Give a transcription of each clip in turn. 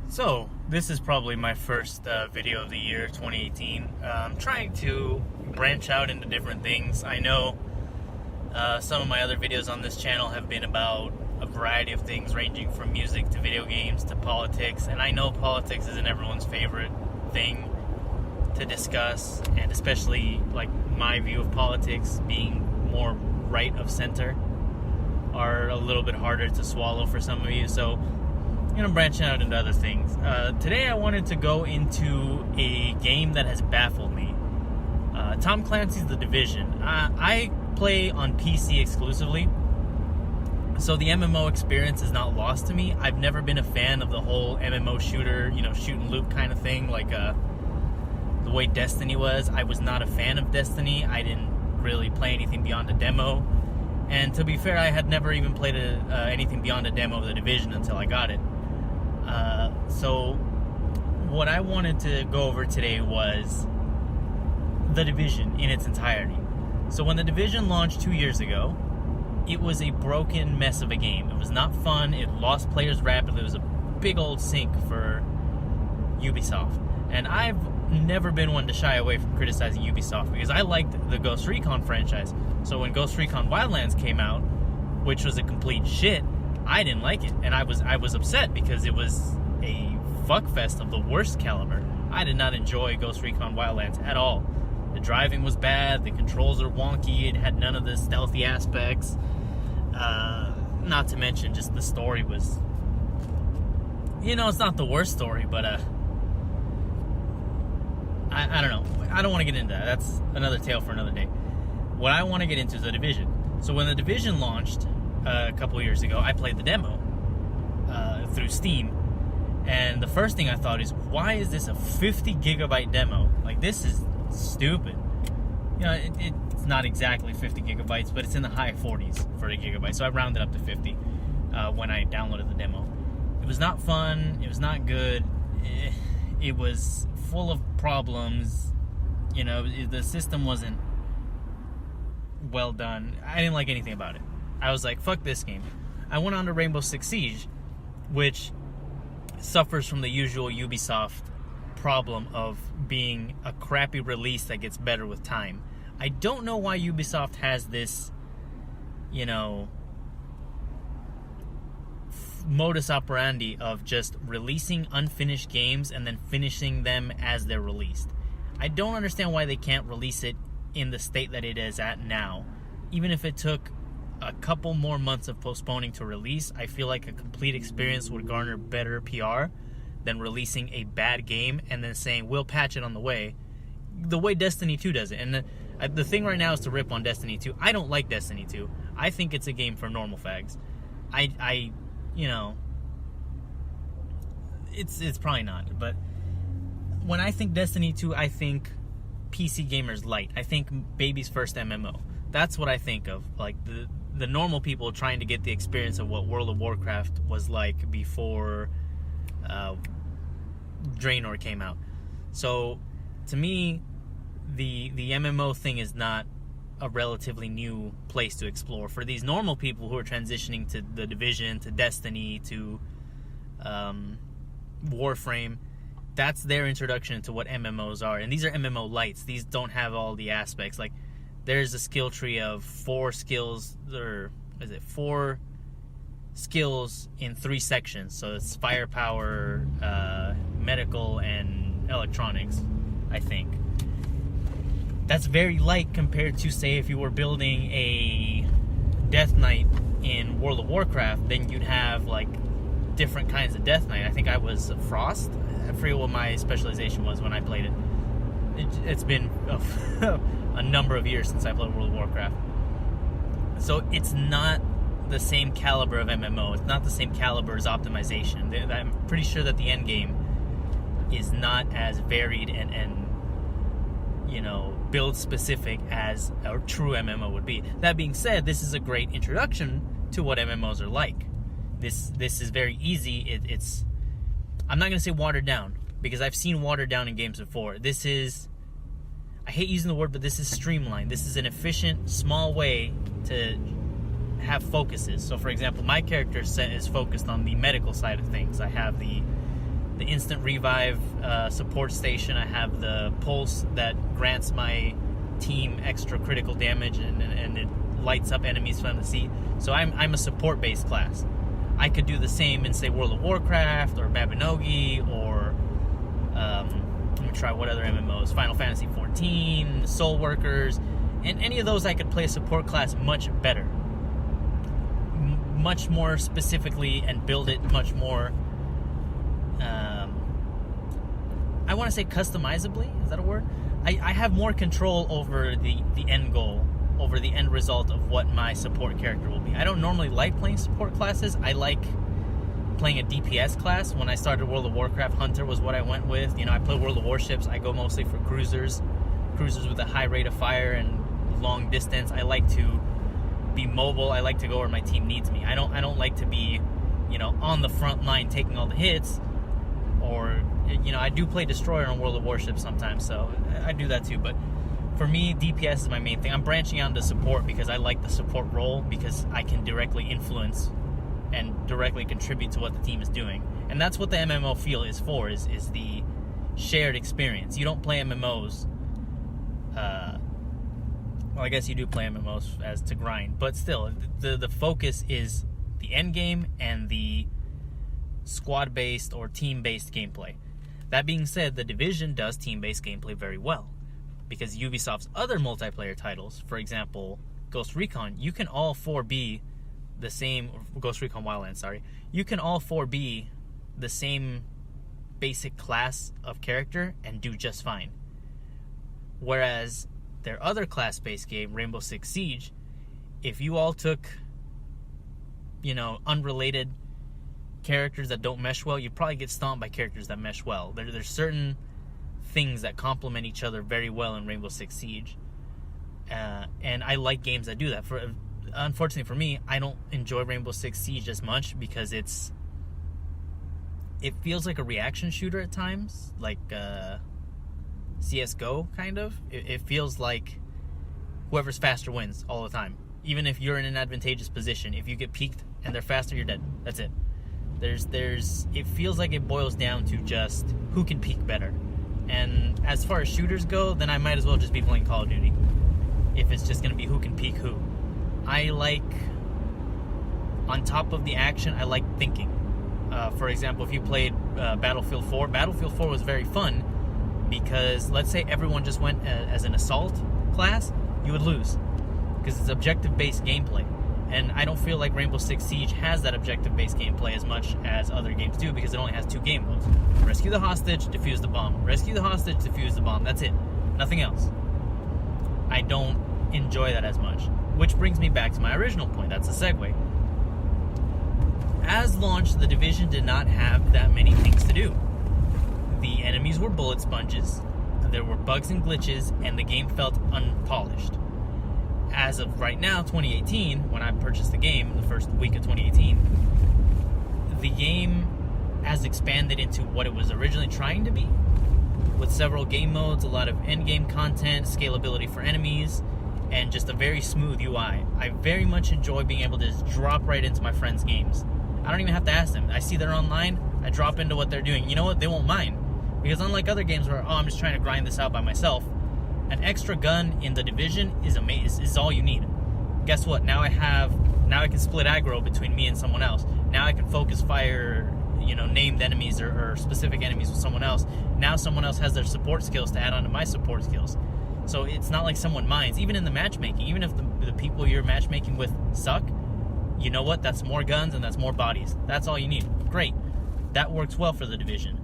So, this is probably my first video of the year, 2018. I'm trying to branch out into different things. I know some of my other videos on this channel have been about a variety of things, ranging from music to video games to politics. And I know politics isn't everyone's favorite thing to discuss, and especially like my view of politics being more right of center are a little bit harder to swallow for some of you. So I'm branching out into other things. Today I wanted to go into a game that has baffled me. Tom Clancy's The Division. I play on PC exclusively, so the MMO experience is not lost to me. I've never been a fan of the whole MMO shooter, shoot and loot kind of thing, like the way Destiny was. I was not a fan of Destiny. I didn't really play anything beyond a demo. And to be fair, I had never even played anything beyond a demo of The Division until I got it. So what I wanted to go over today was The Division in its entirety. So when The Division launched 2 years ago, it was a broken mess of a game. It was not fun. It lost players rapidly. It was a big old sink for Ubisoft. And I've never been one to shy away from criticizing Ubisoft because I liked the Ghost Recon franchise. So when Ghost Recon Wildlands came out, which was a complete shit, I didn't like it. And I was upset because it was a fuckfest of the worst caliber. I did not enjoy Ghost Recon Wildlands at all. The driving was bad, the controls are wonky, it had none of the stealthy aspects. Not to mention just the story was, it's not the worst story, but I don't know. I don't want to get into that. That's another tale for another day. What I want to get into is The Division. So when The Division launched a couple years ago, I played the demo through Steam. And the first thing I thought is, why is this a 50 gigabyte demo? Like, this is stupid. It's not exactly 50 gigabytes, but it's in the high 40s for a gigabyte. So I rounded up to 50 when I downloaded the demo. It was not fun. It was not good. It was full of problems. The system wasn't well done. I didn't like anything about it. I was like, fuck this game. I went on to Rainbow Six Siege, which suffers from the usual Ubisoft problem of being a crappy release that gets better with time. I don't know why Ubisoft has this, modus operandi of just releasing unfinished games and then finishing them as they're released. I don't understand why they can't release it in the state that it is at now. Even if it took a couple more months of postponing to release, I feel like a complete experience would garner better PR than releasing a bad game and then saying, we'll patch it on the way Destiny 2 does it. And the thing right now is to rip on Destiny 2. I don't like Destiny 2. I think it's a game for normal fags. It's probably not. But when I think Destiny 2, I think PC gamers light. I think baby's first MMO. That's what I think of. Like the normal people trying to get the experience of what World of Warcraft was like before Draenor came out. So to me, the MMO thing is not a relatively new place to explore. For these normal people who are transitioning to The Division, to Destiny, to Warframe, that's their introduction to what MMOs are. And these are MMO lights. These don't have all the aspects. Like, there's a skill tree of 4 skills, or is it 4 skills in 3 sections? So it's firepower, medical, and electronics, I think. That's very light compared to, say, if you were building a Death Knight in World of Warcraft, then you'd have, like, different kinds of Death Knight. I think I was Frost. I forget what my specialization was when I played it. It's been a number of years since I played World of Warcraft. So it's not the same caliber of MMO. It's not the same caliber as optimization. I'm pretty sure that the end game is not as varied and build specific as a true MMO would be. That being said, this is a great introduction to what MMOs are like. This is very easy. It's I'm not going to say watered down, because I've seen watered down in games before. This is, I hate using the word, but this is streamlined. This is an efficient, small way to have focuses. So, for example, my character set is focused on the medical side of things. I have the the instant revive support station. I have the pulse that grants my team extra critical damage, and it lights up enemies from the sea. So I'm a support-based class. I could do the same in, say, World of Warcraft or Mabinogi or let me try what other MMOs, Final Fantasy 14, Soul Workers, and any of those I could play a support class much better, much more specifically, and build it much more, I want to say customizably, is that a word? I have more control over the end goal, over the end result of what my support character will be. I don't normally like playing support classes. I like playing a DPS class. When I started World of Warcraft, Hunter was what I went with. I play World of Warships. I go mostly for cruisers with a high rate of fire and long distance. I like to be mobile. I like to go where my team needs me. I don't like to be, on the front line taking all the hits. Or, I do play Destroyer on World of Warships sometimes, so I do that too. But for me, DPS is my main thing. I'm branching out into support because I like the support role, because I can directly influence and directly contribute to what the team is doing. And that's what the MMO feel is for, is the shared experience. You don't play MMOs, well, I guess you do play MMOs as to grind, but still, the focus is the end game and the squad-based or team-based gameplay. That being said, The Division does team-based gameplay very well, because Ubisoft's other multiplayer titles, for example, Ghost Recon, you can all four be the same, Ghost Recon Wildlands, sorry, you can all four be the same basic class of character and do just fine. Whereas their other class-based game, Rainbow Six Siege, if you all took, unrelated characters that don't mesh well, you'd probably get stomped by characters that mesh well. There's certain things that complement each other very well in Rainbow Six Siege. And I like games that do that. Unfortunately for me, I don't enjoy Rainbow Six Siege as much because it feels like a reaction shooter at times, like CSGO kind of. It feels like whoever's faster wins all the time. Even if you're in an advantageous position, if you get peeked and they're faster, you're dead. That's it. It feels like it boils down to just who can peek better. And as far as shooters go, then I might as well just be playing Call of Duty, if it's just going to be who can peek who. I like, on top of the action, I like thinking. For example, if you played Battlefield 4, Battlefield 4 was very fun because, let's say everyone just went as an assault class, you would lose, because it's objective-based gameplay. And I don't feel like Rainbow Six Siege has that objective-based gameplay as much as other games do, because it only has two game modes. Rescue the hostage, defuse the bomb. Rescue the hostage, defuse the bomb. That's it. Nothing else. I don't enjoy that as much. Which brings me back to my original point. That's a segue. As launched, The Division did not have that many things to do. The enemies were bullet sponges, there were bugs and glitches, and the game felt unpolished. As of right now, 2018, when I purchased the game, the first week of 2018, the game has expanded into what it was originally trying to be, with several game modes, a lot of endgame content, scalability for enemies, and just a very smooth UI. I very much enjoy being able to just drop right into my friends' games. I don't even have to ask them. I see they're online, I drop into what they're doing. You know what? They won't mind. Because unlike other games where, I'm just trying to grind this out by myself, an extra gun in The Division is all you need. Guess what? Now I can split aggro between me and someone else. Now I can focus fire, named enemies or specific enemies with someone else. Now someone else has their support skills to add on to my support skills. So it's not like someone minds. Even in the matchmaking, even if the people you're matchmaking with suck, you know what? That's more guns and that's more bodies. That's all you need. Great. That works well for The Division.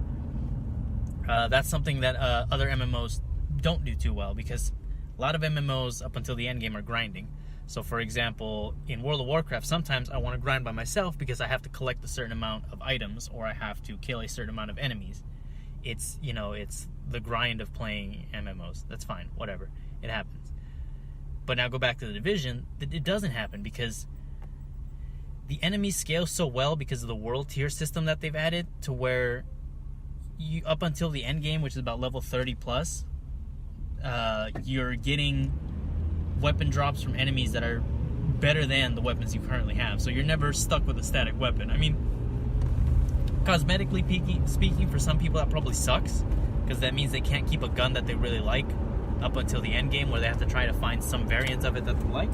That's something that other MMOs don't do too well, because a lot of MMOs up until the end game are grinding. So for example, in World of Warcraft, sometimes I want to grind by myself because I have to collect a certain amount of items, or I have to kill a certain amount of enemies. It's the grind of playing MMOs. That's fine, whatever, it happens. But now go back to The Division, it doesn't happen because the enemies scale so well because of the world tier system that they've added, to where you, up until the end game, which is about level 30 plus, you're getting weapon drops from enemies that are better than the weapons you currently have. So you're never stuck with a static weapon. I mean, Cosmetically speaking, for some people that probably sucks, because that means they can't keep a gun that they really like up until the end game, where they have to try to find some variants of it that they like.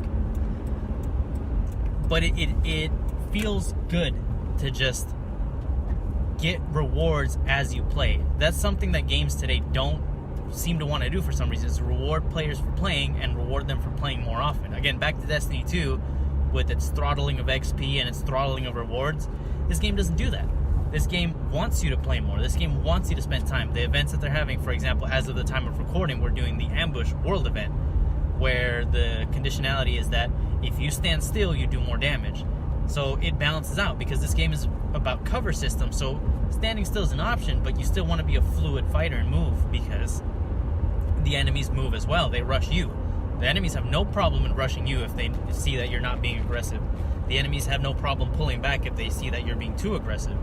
But it feels good to just get rewards as you play. That's something that games today don't seem to want to do for some reason, is reward players for playing and reward them for playing more often. Again, back to Destiny 2 with its throttling of XP and its throttling of rewards. This game doesn't do that. This game wants you to play more. This game wants you to spend time. The events that they're having, for example, as of the time of recording, we're doing the Ambush World event, where the conditionality is that if you stand still, you do more damage. So it balances out, because this game is about cover system, so standing still is an option, but you still want to be a fluid fighter and move, because the enemies move as well. They rush you. The enemies have no problem in rushing you if they see that you're not being aggressive. The enemies have no problem pulling back if they see that you're being too aggressive.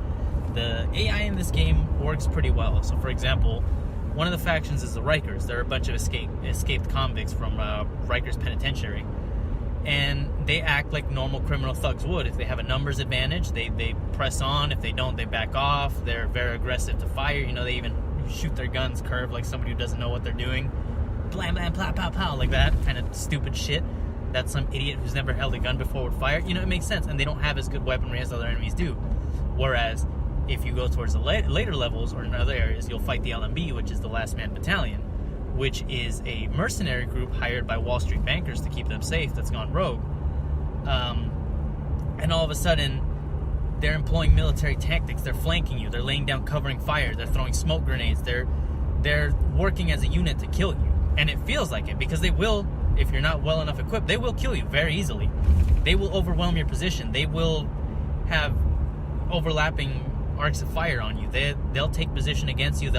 The AI in this game works pretty well. So, for example, one of the factions is the Rikers. They're a bunch of escaped convicts from Rikers Penitentiary. And they act like normal criminal thugs would. If they have a numbers advantage, they press on. If they don't, they back off. They're very aggressive to fire. You know, they even shoot their guns curved like somebody who doesn't know what they're doing. Blam, blam, pow, pow, pow, like that kind of stupid shit that some idiot who's never held a gun before would fire. You know, it makes sense. And they don't have as good weaponry as other enemies do. Whereas if you go towards the later levels or in other areas, you'll fight the LMB, which is the Last Man Battalion, which is a mercenary group hired by Wall Street bankers to keep them safe that's gone rogue. And all of a sudden, they're employing military tactics. They're flanking you. They're laying down covering fire. They're throwing smoke grenades. They're working as a unit to kill you. And it feels like it, because they will, if you're not well enough equipped, they will kill you very easily. They will overwhelm your position. They will have overlapping arcs of fire on you. They'll take position against you.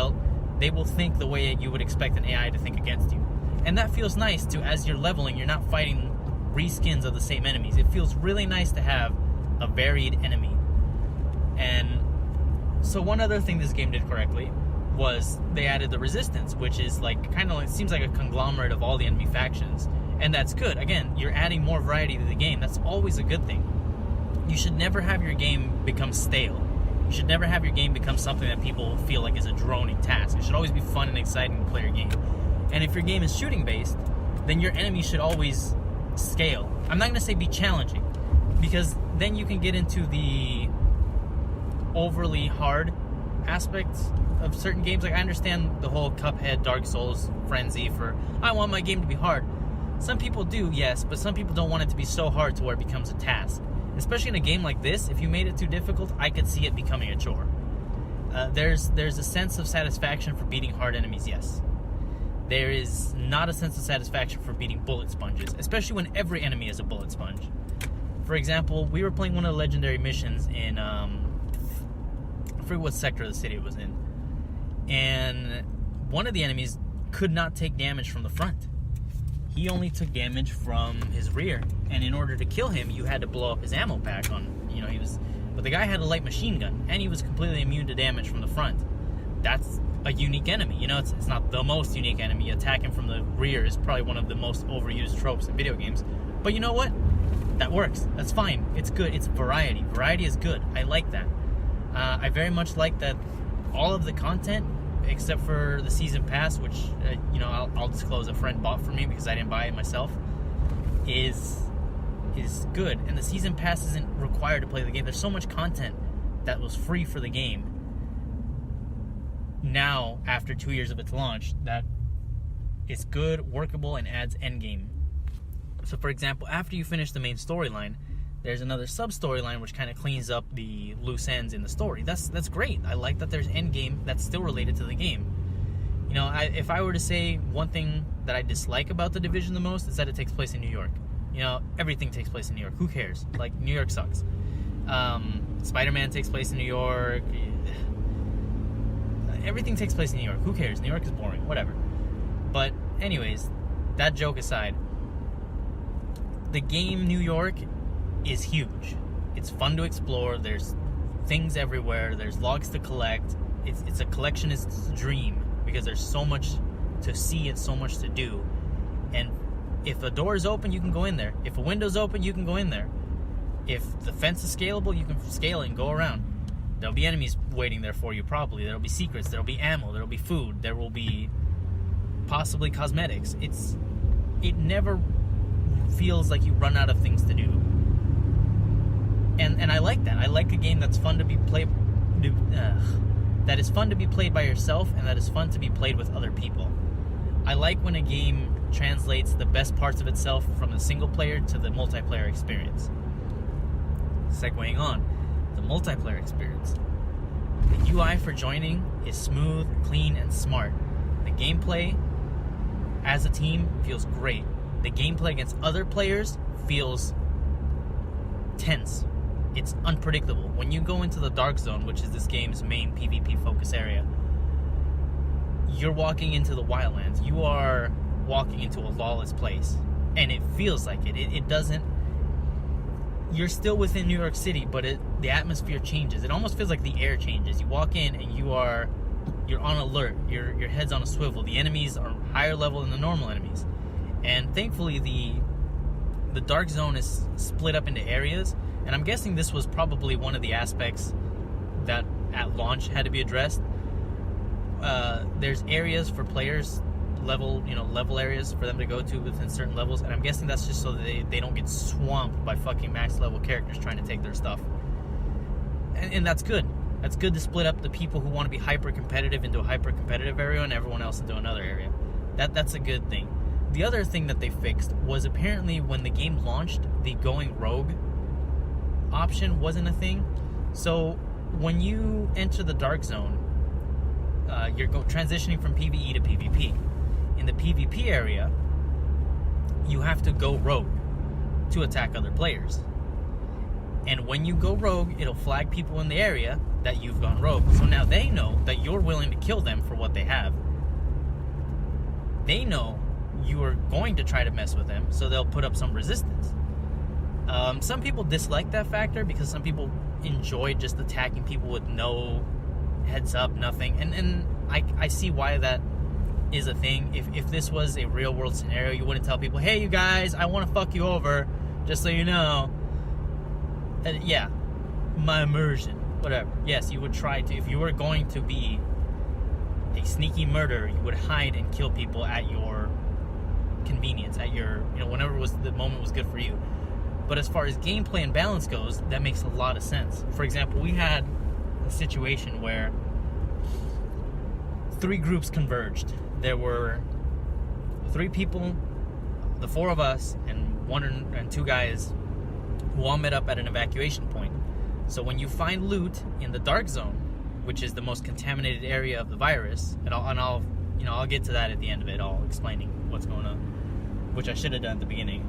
They will think the way you would expect an AI to think against you. And that feels nice to, as you're leveling, you're not fighting reskins of the same enemies. It feels really nice to have a varied enemy. And so one other thing this game did correctly was they added the Resistance, which is like kind of like, seems like a conglomerate of all the enemy factions. And that's good. Again, you're adding more variety to the game. That's always a good thing. You should never have your game become stale. You should never have your game become something that people feel like is a droning task. It should always be fun and exciting to play your game. And if your game is shooting based, then your enemies should always scale. I'm not going to say be challenging, because then you can get into the overly hard aspects of certain games. Like, I understand the whole Cuphead, Dark Souls frenzy for, I want my game to be hard. Some people do, yes, but some people don't want it to be so hard to where it becomes a task. Especially in a game like this, if you made it too difficult, I could see it becoming a chore. There's a sense of satisfaction for beating hard enemies, yes. There is not a sense of satisfaction for beating bullet sponges, especially when every enemy is a bullet sponge. For example, we were playing one of the legendary missions in, I forget what sector of the city it was in, and one of the enemies could not take damage from the front. He only took damage from his rear, and in order to kill him, you had to blow up his ammo pack on, you know, but the guy had a light machine gun, and he was completely immune to damage from the front. That's a unique enemy, you know, it's not the most unique enemy. Attacking from the rear is probably one of the most overused tropes in video games, but you know what? That works. That's fine. It's good. It's variety. Variety is good. I like that. I very much like that all of the content, except for the season pass, which you know, I'll disclose a friend bought for me because I didn't buy it myself, is good. And the season pass isn't required to play the game. There's so much content that was free for the game now, after 2 years of its launch, that is good, workable, and adds endgame. So, for example, after you finish the main storyline, there's another sub-storyline which kind of cleans up the loose ends in the story. That's great. I like that there's endgame that's still related to the game. You know, if I were to say one thing that I dislike about The Division the most, is that it takes place in New York. You know, everything takes place in New York. Who cares? Like, New York sucks. Spider-Man takes place in New York. Everything takes place in New York. Who cares? New York is boring. Whatever. But anyways, that joke aside, the game New York is huge. It's fun to explore. There's things everywhere. There's logs to collect. It's a collectionist's dream because there's so much to see and so much to do. And if a door is open, you can go in there. If a window's open, you can go in there. If the fence is scalable, you can scale it and go around. There'll be enemies waiting there for you, probably. There'll be secrets. There'll be ammo. There'll be food. There will be possibly cosmetics. It never feels like you run out of things to do. And I like that. I like a game that's fun to be played. That is fun to be played by yourself, and that is fun to be played with other people. I like when a game translates the best parts of itself from the single player to the multiplayer experience. Segueing on, the multiplayer experience. The UI for joining is smooth, clean, and smart. The gameplay as a team feels great. The gameplay against other players feels tense. It's unpredictable. When you go into the Dark Zone, which is this game's main PvP focus area, you're walking into the Wildlands. You are walking into a lawless place. And it feels like it. It doesn't... You're still within New York City, but the atmosphere changes. It almost feels like the air changes. You walk in and you're on alert. Your head's on a swivel. The enemies are higher level than the normal enemies. And thankfully, the Dark Zone is split up into areas. And I'm guessing this was probably one of the aspects that at launch had to be addressed. There's areas for players, level areas for them to go to within certain levels, and I'm guessing that's just so that they don't get swamped by fucking max level characters trying to take their stuff. And that's good. That's good to split up the people who want to be hyper competitive into a hyper competitive area and everyone else into another area. That's a good thing. The other thing that they fixed was apparently when the game launched, the going rogue option wasn't a thing. So when you enter the Dark Zone, you're transitioning from PvE to PvP. In the PvP area, you have to go rogue to attack other players. And when you go rogue, it'll flag people in the area that you've gone rogue. So now they know that you're willing to kill them for what they have. They know you are going to try to mess with them, so they'll put up some resistance. Some people dislike that factor because some people enjoy just attacking people with no heads up, nothing. And I see why that is a thing. If this was a real world scenario, you wouldn't tell people, hey, you guys, I want to fuck you over, just so you know. Yeah, my immersion, whatever. Yes, you would try to. If you were going to be a sneaky murderer, you would hide and kill people at your convenience, at your, whenever the moment was good for you. But as far as gameplay and balance goes, that makes a lot of sense. For example, we had a situation where 3 groups converged. There were 3 people, the 4 of us, and 1 and 2 guys who all met up at an evacuation point. So when you find loot in the Dark Zone, which is the most contaminated area of the virus, and I'll get to that at the end of it, all explaining what's going on, which I should have done at the beginning.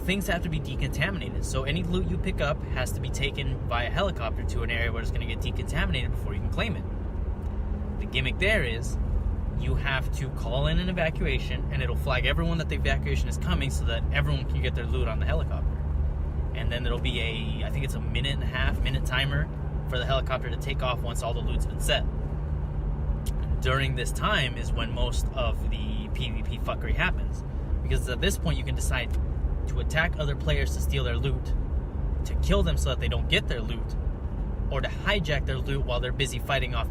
Things have to be decontaminated. So any loot you pick up has to be taken via helicopter to an area where it's going to get decontaminated before you can claim it. The gimmick there is you have to call in an evacuation, and it'll flag everyone that the evacuation is coming so that everyone can get their loot on the helicopter. And then there'll be I think it's a 1.5-minute timer for the helicopter to take off once all the loot's been set. During this time is when most of the PvP fuckery happens. Because at this point you can decide to attack other players to steal their loot, to kill them so that they don't get their loot, or to hijack their loot while they're busy fighting off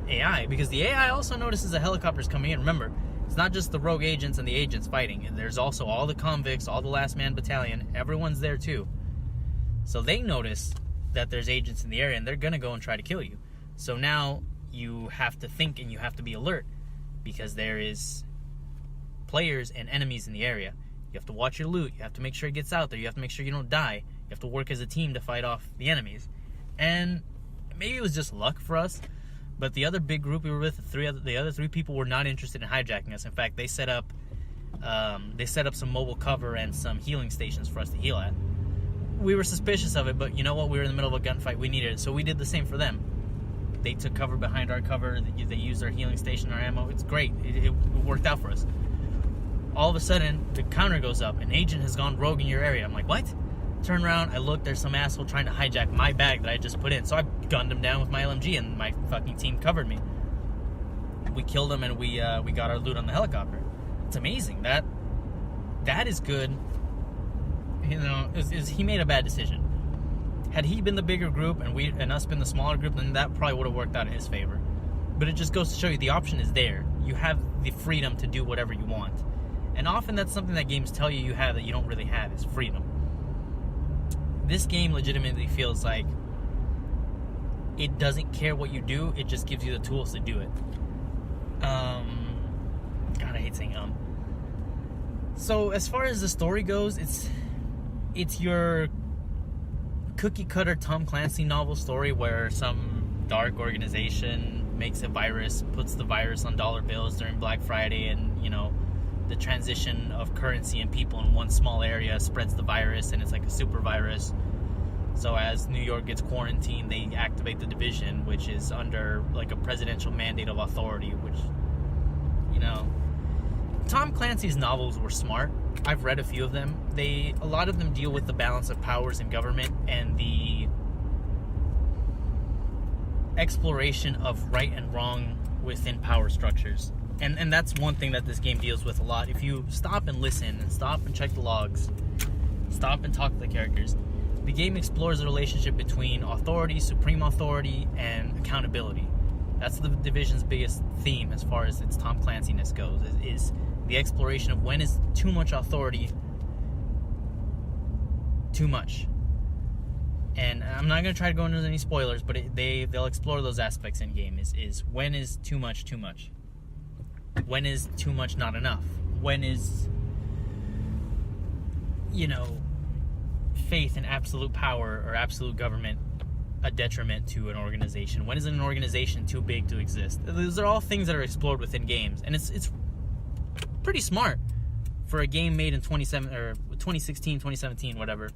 AI. Because the AI also notices the helicopters coming in. Remember, it's not just the rogue agents and the agents fighting. There's also all the convicts, all the last man battalion. Everyone's there too. So they notice that there's agents in the area, and they're going to go and try to kill you. So now you have to think and you have to be alert, because there is players and enemies in the area. You have to watch your loot. You have to make sure it gets out there. You have to make sure you don't die. You have to work as a team to fight off the enemies. And maybe it was just luck for us, but the other big group we were with, the other 3 people were not interested in hijacking us. In fact, they set up some mobile cover and some healing stations for us to heal at. We were suspicious of it, but you know what? We were in the middle of a gunfight. We needed it, so we did the same for them. They took cover behind our cover. They used our healing station, our ammo. It's great. It worked out for us. All of a sudden, the counter goes up. An agent has gone rogue in your area. I'm like, what? Turn around, I look, there's some asshole trying to hijack my bag that I just put in. So I gunned him down with my LMG, and my fucking team covered me. We killed him, and we got our loot on the helicopter. It's amazing. That is good. He made a bad decision. Had he been the bigger group and us been the smaller group, then that probably would have worked out in his favor. But it just goes to show you the option is there. You have the freedom to do whatever you want. And often that's something that games tell you have that you don't really have, is freedom. This game legitimately feels like it doesn't care what you do, it just gives you the tools to do it. God, I hate saying So as far as the story goes, it's your cookie cutter Tom Clancy novel story where some dark organization makes a virus, puts the virus on dollar bills during Black Friday, and the transition of currency and people in one small area spreads the virus, and it's like a super virus. So as New York gets quarantined, they activate the Division, which is under like a presidential mandate of authority, which Tom Clancy's novels were smart. I've read a few of them. A lot of them deal with the balance of powers in government and the exploration of right and wrong within power structures. And that's one thing that this game deals with a lot. If you stop and listen and stop and check the logs, stop and talk to the characters, the game explores the relationship between authority, supreme authority, and accountability. That's the Division's biggest theme as far as its Tom Clancy-ness goes, is the exploration of when is too much authority too much. And I'm not going to try to go into any spoilers, but they'll explore those aspects in game. Is when is too much too much? When is too much not enough? When is, faith in absolute power or absolute government a detriment to an organization? When is an organization too big to exist? Those are all things that are explored within games, and it's pretty smart for a game made in 2016, 2017, whatever.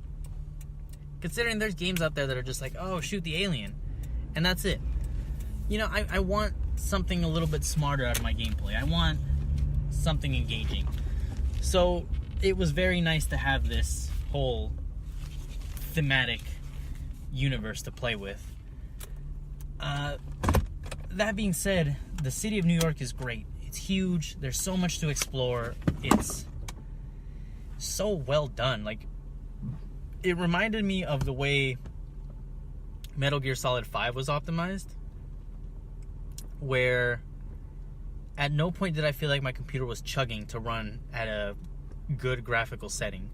Considering there's games out there that are just like, oh, shoot the alien, and that's it. I want something a little bit smarter out of my gameplay. I want something engaging. So it was very nice to have this whole thematic universe to play with. That being said, the city of New York is great. It's huge. There's so much to explore. It's so well done. Like, it reminded me of the way Metal Gear Solid 5 was optimized, where at no point did I feel like my computer was chugging to run at a good graphical setting.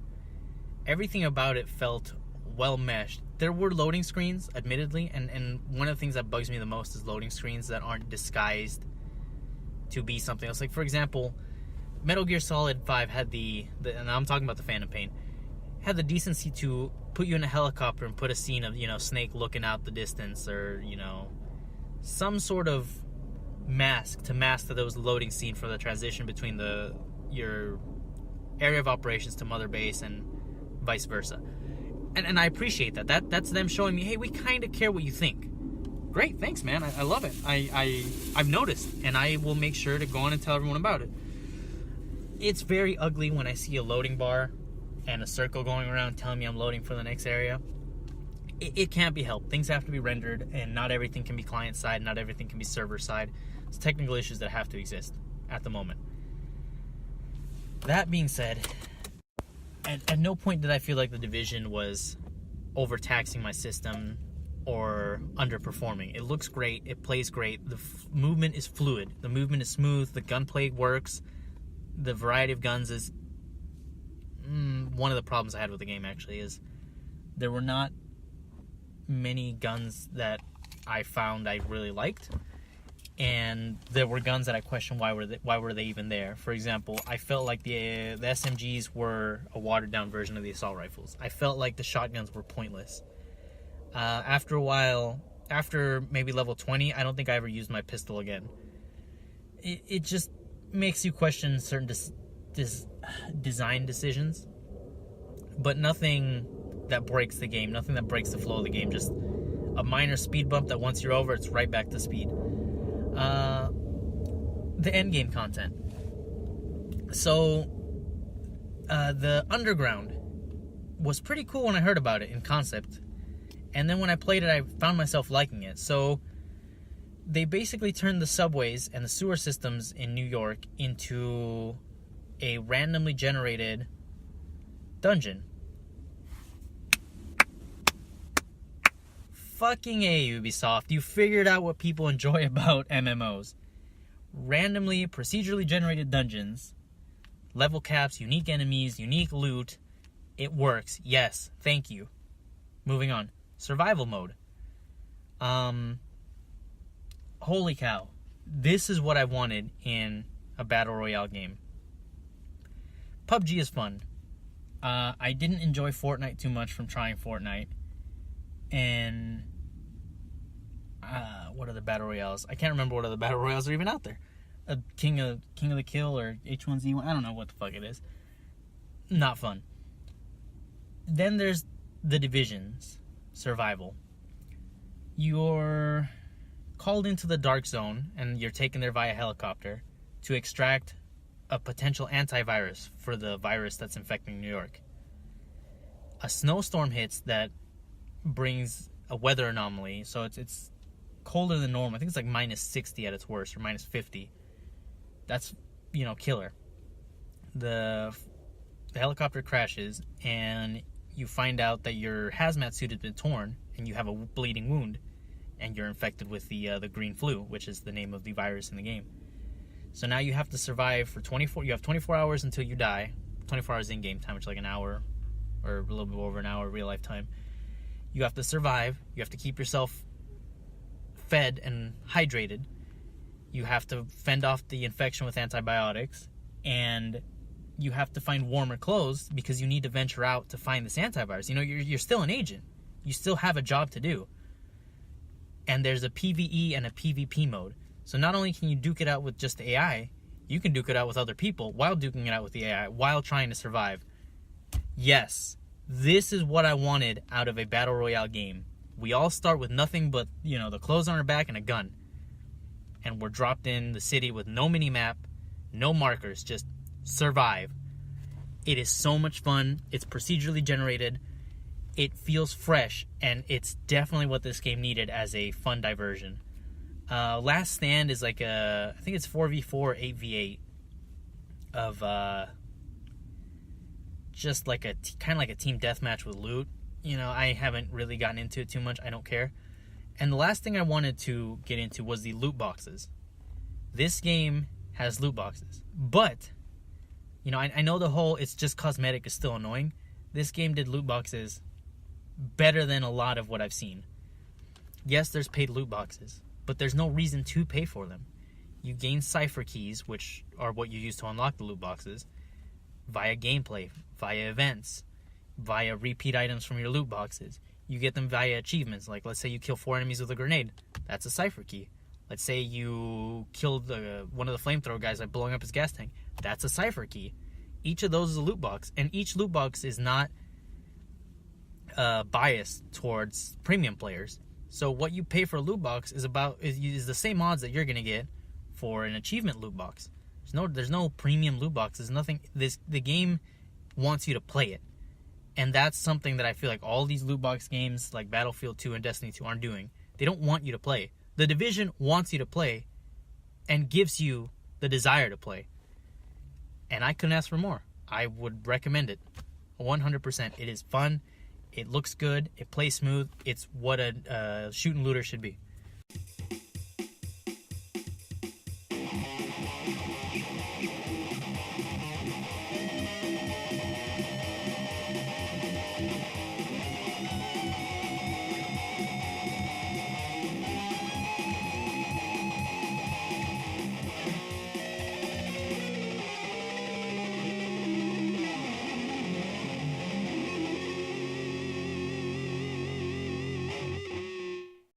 Everything about it felt well meshed. There were loading screens, admittedly, and one of the things that bugs me the most is loading screens that aren't disguised to be something else. Like, for example, Metal Gear Solid 5 had and I'm talking about the Phantom Pain, had the decency to put you in a helicopter and put a scene of, Snake looking out the distance, or, some sort of mask to mask that there was a loading scene for the transition between your area of operations to Mother Base and vice versa. And I appreciate that. That's them showing me, hey, we kind of care what you think. Great, thanks, man. I love it. I've noticed, and I will make sure to go on and tell everyone about it. It's very ugly when I see a loading bar and a circle going around telling me I'm loading for the next area. It can't be helped. Things have to be rendered, and not everything can be client-side, not everything can be server-side. It's technical issues that have to exist at the moment. That being said, at no point did I feel like the Division was overtaxing my system or underperforming. It looks great. It plays great. The movement is fluid. The movement is smooth. The gunplay works. The variety of guns is... one of the problems I had with the game, actually, is there were not many guns that I found I really liked, and there were guns that I questioned why were they even there. For example, I felt like the SMGs were a watered down version of the assault rifles. I felt like the shotguns were pointless. After a while, after maybe level 20, I don't think I ever used my pistol again. It just makes you question certain design decisions, but nothing that breaks the game, nothing that breaks the flow of the game. Just a minor speed bump that once you're over, it's right back to speed. The endgame content. So, the underground was pretty cool when I heard about it in concept, and then when I played it, I found myself liking it. So, they basically turned the subways and the sewer systems in New York into a randomly generated dungeon. Fucking A, Ubisoft. You figured out what people enjoy about MMOs. Randomly, procedurally generated dungeons, level caps, unique enemies, unique loot. It works. Yes. Thank you. Moving on. Survival mode. Holy cow. This is what I wanted in a Battle Royale game. PUBG is fun. I didn't enjoy Fortnite too much from trying Fortnite. And what are the Battle Royales? I can't remember what other Battle Royales are even out there. King of the Kill or H1Z1. I don't know what the fuck it is. Not fun. Then there's The Division's survival. You're called into the Dark Zone and you're taken there via helicopter to extract a potential antivirus for the virus that's infecting New York. A snowstorm hits that brings a weather anomaly, so it's colder than normal. I think it's like minus 60 at its worst, or minus 50. That's, killer. The helicopter crashes, and you find out that your hazmat suit has been torn, and you have a bleeding wound, and you're infected with the green flu, which is the name of the virus in the game. So now you have to survive for 24. You have 24 hours until you die. 24 hours in-game time, which is like an hour, or a little bit over an hour real-life time. You have to survive. You have to keep yourself fed and hydrated. You have to fend off the infection with antibiotics. And you have to find warmer clothes because you need to venture out to find this antivirus. You're still an agent. You still have a job to do. And there's a PvE and a PvP mode. So not only can you duke it out with just the AI, you can duke it out with other people while duking it out with the AI, while trying to survive. Yes, this is what I wanted out of a Battle Royale game. We all start with nothing but, the clothes on our back and a gun. And we're dropped in the city with no mini-map, no markers, just survive. It is so much fun. It's procedurally generated. It feels fresh, and it's definitely what this game needed as a fun diversion. Last Stand is like I think it's 4v4, 8v8 of just like kind of like a team deathmatch with loot. I haven't really gotten into it too much. I don't care. And the last thing I wanted to get into was the loot boxes. This game has loot boxes, but I know the whole it's just cosmetic is still annoying. This game did loot boxes better than a lot of what I've seen. Yes, there's paid loot boxes, but there's no reason to pay for them. You gain cipher keys, which are what you use to unlock the loot boxes, via gameplay, via events, via repeat items from your loot boxes. You get them via achievements, like let's say you kill 4 enemies with a grenade. That's a cipher key. Let's say you killed one of the flamethrower guys by blowing up his gas tank. That's a cipher key. Each of those is a loot box, and each loot box is not biased towards premium players. So what you pay for a loot box is the same odds that you're gonna get for an achievement loot box. There's no premium loot box. There's nothing. The game wants you to play it, and that's something that I feel like all these loot box games like Battlefield 2 and Destiny 2 aren't doing. They don't want you to play. The Division wants you to play, and gives you the desire to play. And I couldn't ask for more. I would recommend it, 100%. It is fun. It looks good. It plays smooth. It's what a shoot and looter should be.